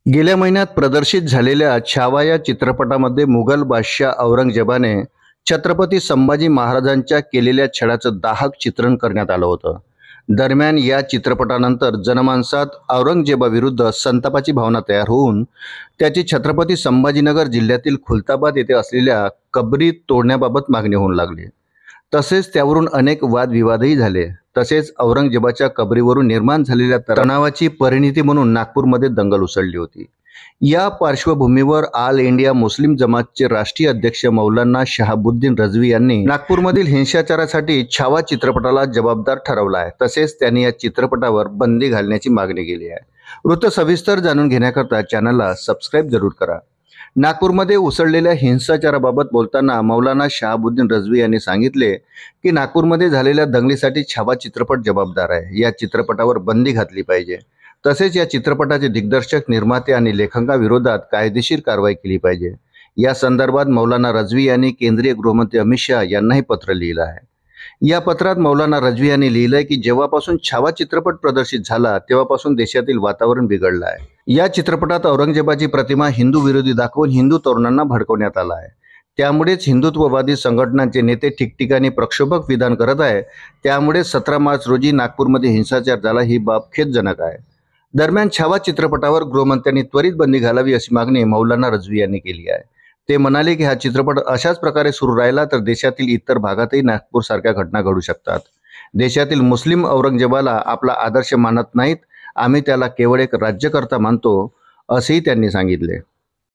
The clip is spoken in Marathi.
गेल्या महिन्यात प्रदर्शित झालेल्या छावा या चित्रपटामध्ये मुघल बादशाह औरंगजेबाने छत्रपती संभाजी महाराजांच्या केलेल्या छळाचं दाहक चित्रण करण्यात आलं होतं. दरम्यान या चित्रपटानंतर जनमानसात औरंगजेबाविरुद्ध संतापाची भावना तयार होऊन त्याची छत्रपती संभाजीनगर जिल्ह्यातील खुलताबाद येथे असलेल्या कबरी तोडण्याबाबत मागणी होऊ लागली. तसेच त्यावरून अनेक वादविवादही झाले. तसेच औरंगजेबाच्या कबरीवरून निर्माण झालेल्या तणावाची परिणिती म्हणून नागपूरमध्ये दंगल उसळली होती. या पार्श्वभूमीवर ऑल इंडिया मुस्लिम जमातचे राष्ट्रीय अध्यक्ष मौलाना शहाबुद्दीन रझवी यांनी नागपूरमधील हिंसाचारासाठी छावा चित्रपटाला जबाबदार ठरवला आहे. तसेच त्यांनी या चित्रपटावर बंदी घालण्याची मागणी केली आहे. वृत्त सविस्तर जाणून घेण्याकरता चॅनलला सबस्क्राईब जरूर करा. नागपूरमध्ये उसळलेल्या हिंसाचाराबाबत बोलताना मौलाना शहाबुद्दीन रझवी यांनी सांगितले की नागपूरमध्ये झालेल्या दंगलीसाठी छावा चित्रपट जबाबदार आहे. या चित्रपटावर बंदी घातली पाहिजे. तसेच या चित्रपटाचे दिग्दर्शक, निर्माते आणि लेखकांविरोधात कायदेशीर कारवाई केली पाहिजे. या संदर्भात मौलाना रझवी यांनी केंद्रीय गृहमंत्री अमित शहा यांनाही पत्र लिहिलं आहे. या पत्रात मौलाना रझवी यांनी लिहिलंय की जेव्हापासून छावा चित्रपट प्रदर्शित झाला तेव्हापासून देशातील वातावरण बिघडलं आहे. या चित्रपटात औरंगजेबाची प्रतिमा हिंदू विरोधी दाखवून हिंदू तरुणांना भडकवण्यात आलं आहे. त्यामुळेच हिंदुत्ववादी संघटनांचे नेते ठिकठिकाणी प्रक्षोभक विधान करत आहे. त्यामुळे 17 मार्च रोजी नागपूरमध्ये हिंसाचार झाला. ही बाब खेदजनक आहे. दरम्यान छावा चित्रपटावर गृहमंत्र्यांनी त्वरित बंदी घालावी अशी मागणी मौलाना रझवी यांनी केली आहे. ते म्हणाले की हा चित्रपट अशाच प्रकारे सुरू राहिला तर देशातील इतर भागातही नागपूरसारख्या घटना घडू शकतात. देशातील मुस्लिम औरंगजेबाला आपला आदर्श मानत नाहीत. आम्ही त्याला केवळ एक राज्यकर्ता मानतो, असेही त्यांनी सांगितले.